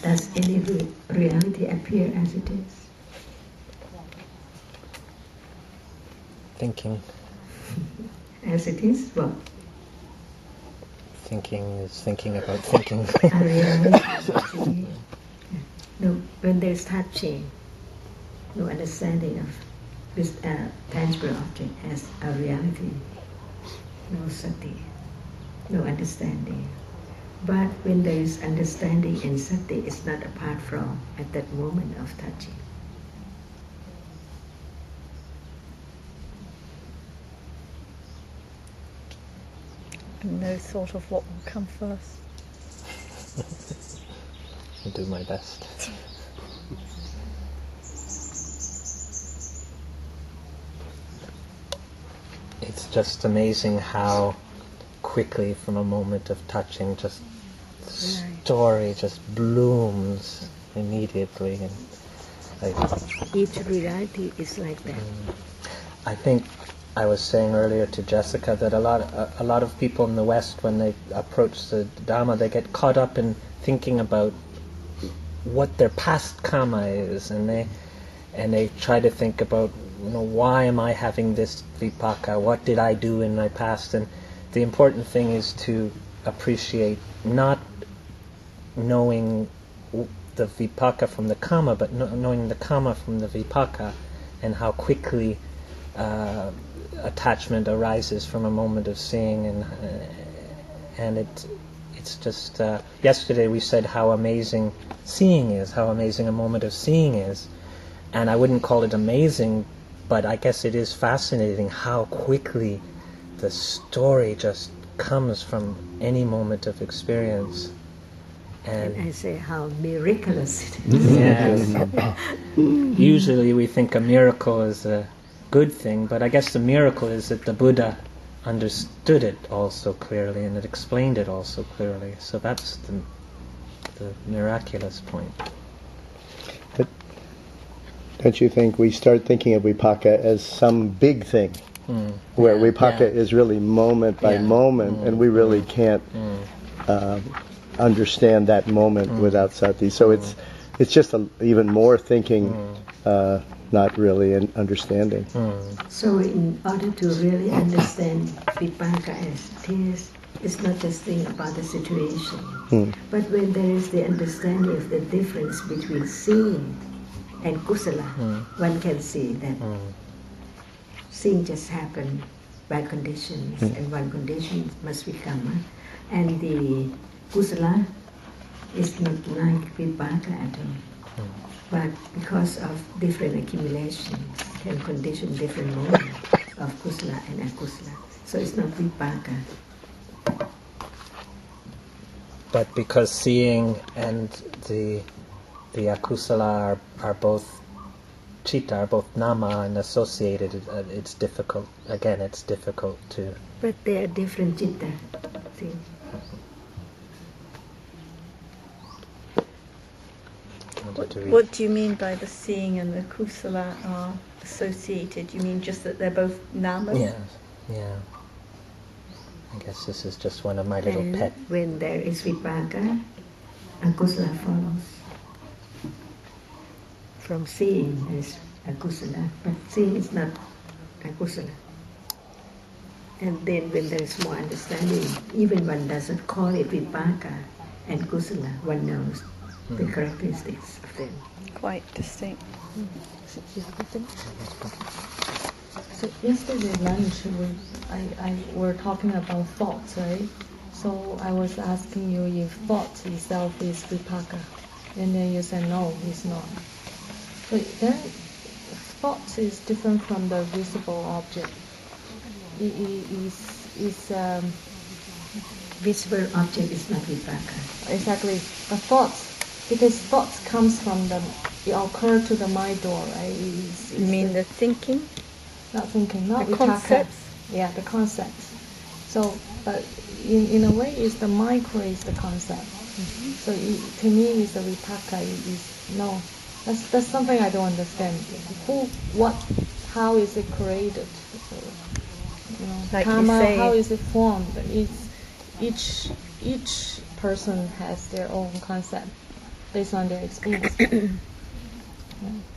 does any reality appear as it is? Thinking. As it is, what? Thinking is thinking about thinking. A reality. No, when there's touching, no understanding of this tangible object as a reality, no sati, no understanding. But when there is understanding and sati, it's not apart from at that moment of touching. And no thought of what will come first. I'll do my best. It's just amazing how quickly from a moment of touching just the story just blooms immediately. And each reality is like that. I think I was saying earlier to Jessica that a lot of people in the West, when they approach the Dhamma, they get caught up in thinking about what their past karma is, and they try to think about, why am I having this vipaka? What did I do in my past? And the important thing is to appreciate not knowing the vipaka from the karma, but knowing the karma from the vipaka, and how quickly attachment arises from a moment of seeing, and it's just yesterday we said how amazing seeing is, how amazing a moment of seeing is, and I wouldn't call it amazing, but I guess it is fascinating how quickly the story just comes from any moment of experience. And I say how miraculous it is. Yes. Usually we think a miracle is a good thing, but I guess the miracle is that the Buddha understood it all so clearly and it explained it all so clearly. So that's the miraculous point. But don't you think we start thinking of vipaka as some big thing, where vipaka is really moment by moment, and we really can't understand that moment without sati. So it's just even more thinking, not really an understanding. So in order to really understand vipaka as it is, it's not just think about the situation, but when there is the understanding of the difference between seeing and kusala, one can see that seeing just happened by conditions, and one condition must become, and the kusala is not like vipaka at all, but because of different accumulations can condition different moments of kusala and akusala. So it's not vipaka. But because seeing and the akusala are both chitta, are both nama and associated, it's difficult. Again, it's difficult to... But they are different chitta. See? What do you mean by the seeing and the kusala are associated? You mean just that they're both namas? Yeah. I guess this is just one of my little pet. When there is vipaka, akusala follows. From seeing is akusala, but seeing is not akusala. And then when there is more understanding, even one doesn't call it vipaka and kusala, one knows the characteristics of them. Quite distinct. So yesterday lunch, I were talking about thoughts, right? So I was asking you if thought itself is vipaka, and then you said no, it's not. But then thought is different from the visible object. It is Visible object is not vipaka. exactly the thoughts, because thoughts comes from it occur to the mind door, right? You mean the thinking? Not thinking, not The vipaka. concepts? Yeah, the concepts. So, but in a way, it's the mind creates the concept. So to me, it's the vipaka. No, that's something I don't understand. Who, what, how is it created? Like karma, you say, how is it formed? It's each person has their own concept based on their experience.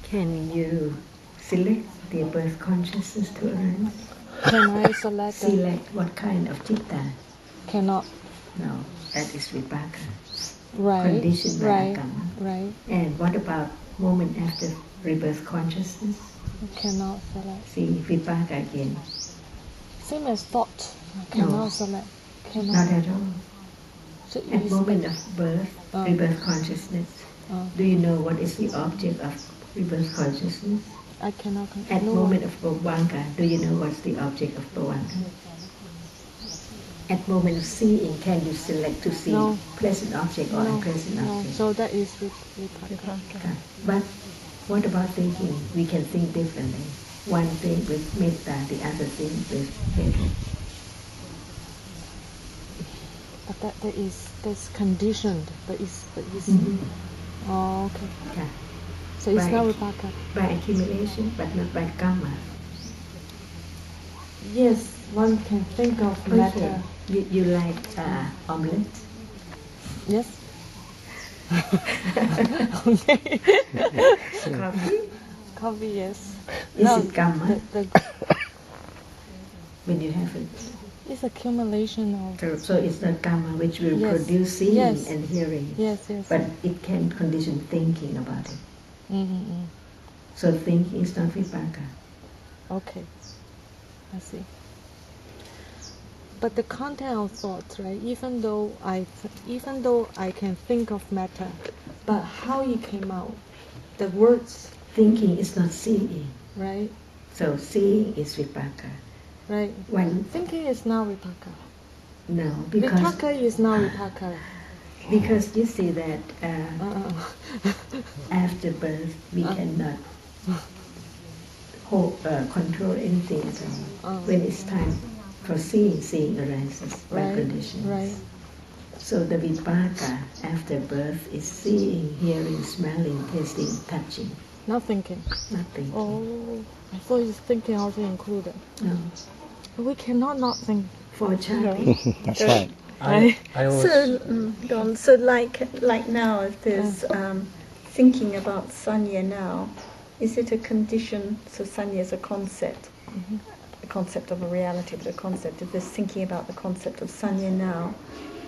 Can you select the birth consciousness to arise? Can I select? Select what kind of citta? Cannot. No, that is vipaka. Right. Conditioned by Right. karma. Right. And what about moment after rebirth consciousness? Cannot select. See, vipaka again. Same as thought. Cannot No. select. Cannot. Not at all. So At is moment of birth, rebirth consciousness, do you know what is the object of rebirth consciousness? I cannot. At No. moment of bhavanka, do you know what's the object of bhavanka? At moment of seeing, can you select to see No. pleasant object or No. unpleasant No. object? So that is vipaka. Okay. But what about thinking? We can think differently. One thing with metta, the other thing with hatred. But that's conditioned. But it's. Oh, okay. Okay. So it's By- not vipaka. By accumulation, but not by karma. Yes, one can think of matter. You like omelette? Yes. Coffee? Coffee, yes. Is it karma? The When you have it. it's accumulation of. So it's not karma which will Yes. produce seeing Yes. and hearing. Yes, yes. But it can condition thinking about it. Mm-hmm. So thinking is not vipaka. Okay, I see. But the content of thoughts, right? Even though I can think of matter, but how it came out, the words, Thinking is not seeing. right? So seeing is vipaka. Right. When Thinking is not vipaka. no, because Vipaka is not vipaka. you see that after birth we cannot control anything at all. When it's time for seeing arises by Right. conditions. Right. So the vipaka after birth is seeing, hearing, smelling, tasting, touching, Not thinking. nothing. Oh, I thought it's thinking also included. No. We cannot not think. For a child, That's right. I always, So, Don, so like now, if there's thinking about sanya now, is it a condition? So sanya is a concept, a concept of a reality, but a concept. If there's thinking about the concept of sanya now,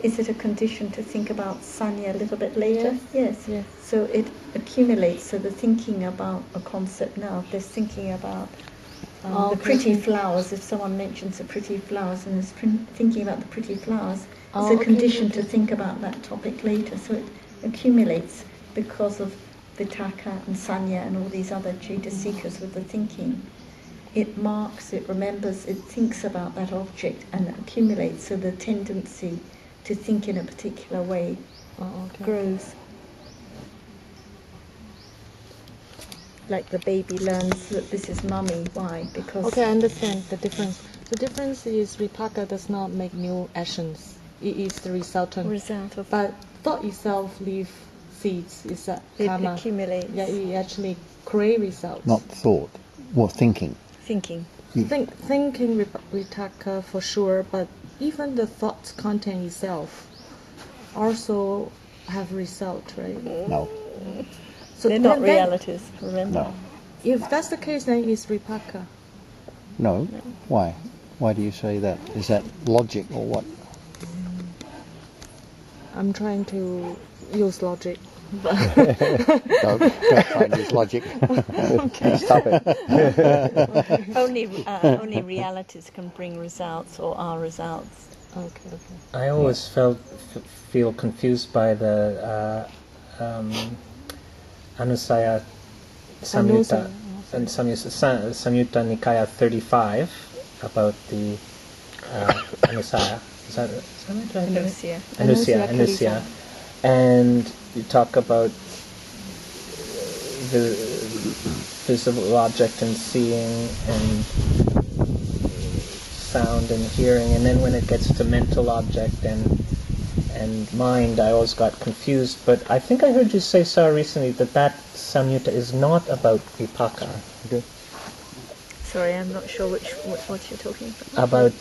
is it a condition to think about sanya a little bit later? Yes. Yes. So it accumulates. So the thinking about a concept now, if there's thinking about the pretty flowers, if someone mentions the pretty flowers and is thinking about the pretty flowers, it's a condition to think about that topic later. So it accumulates because of vitaka and sanya and all these other cetas with the thinking. It marks, it remembers, it thinks about that object and accumulates. So the tendency to think in a particular way grows. Like the baby learns that this is mummy. Why? Because Okay, I understand the difference. The difference is vipaka does not make new actions. It is the resultant. result of But thought itself leave seeds. Is that it karma? accumulates. Yeah, it actually create results. Not thought, or thinking. Thinking. Thinking vipaka for sure, but even the thoughts content itself also have result, right? No, So They're not then- realities, remember? no, If that's the case, then it's vipaka. no. Why? Why do you say that? Is that logic or what? I'm trying to use logic. No, don't try and use logic. Stop it. Only realities can bring results or are results. Okay. I always feel confused by the Anusaya Samyutta and Samyutta Nikaya 35 about the Anusaya. Is that right? Do I get it? Anusia. Anusia. And you talk about the visible object and seeing and sound and hearing, and then when it gets to mental object and mind, I always got confused. But I think I heard you say, Sarah, recently that samyutta is not about vipaka. So Sorry, I'm not sure what you're talking about. About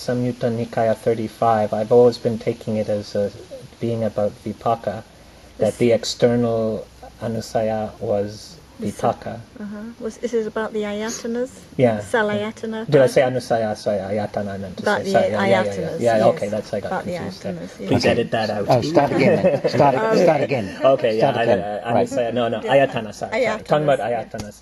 Samyutta Nikaya 35, I've always been taking it as being about vipaka, that the external anusaya was vipaka. This is about the ayatanas? Yeah. Salayatana? Did I say anusaya? Sorry, ayatana I meant to About say. the Sorry, ayatanas, yeah, yes. okay, that's I got About the confused there. ayatanas, yes. Please edit that out. Oh, start again then. Start again. Okay, yeah, Start again. Right. anusaya, no, ayatana, sorry. Talking about ayatanas.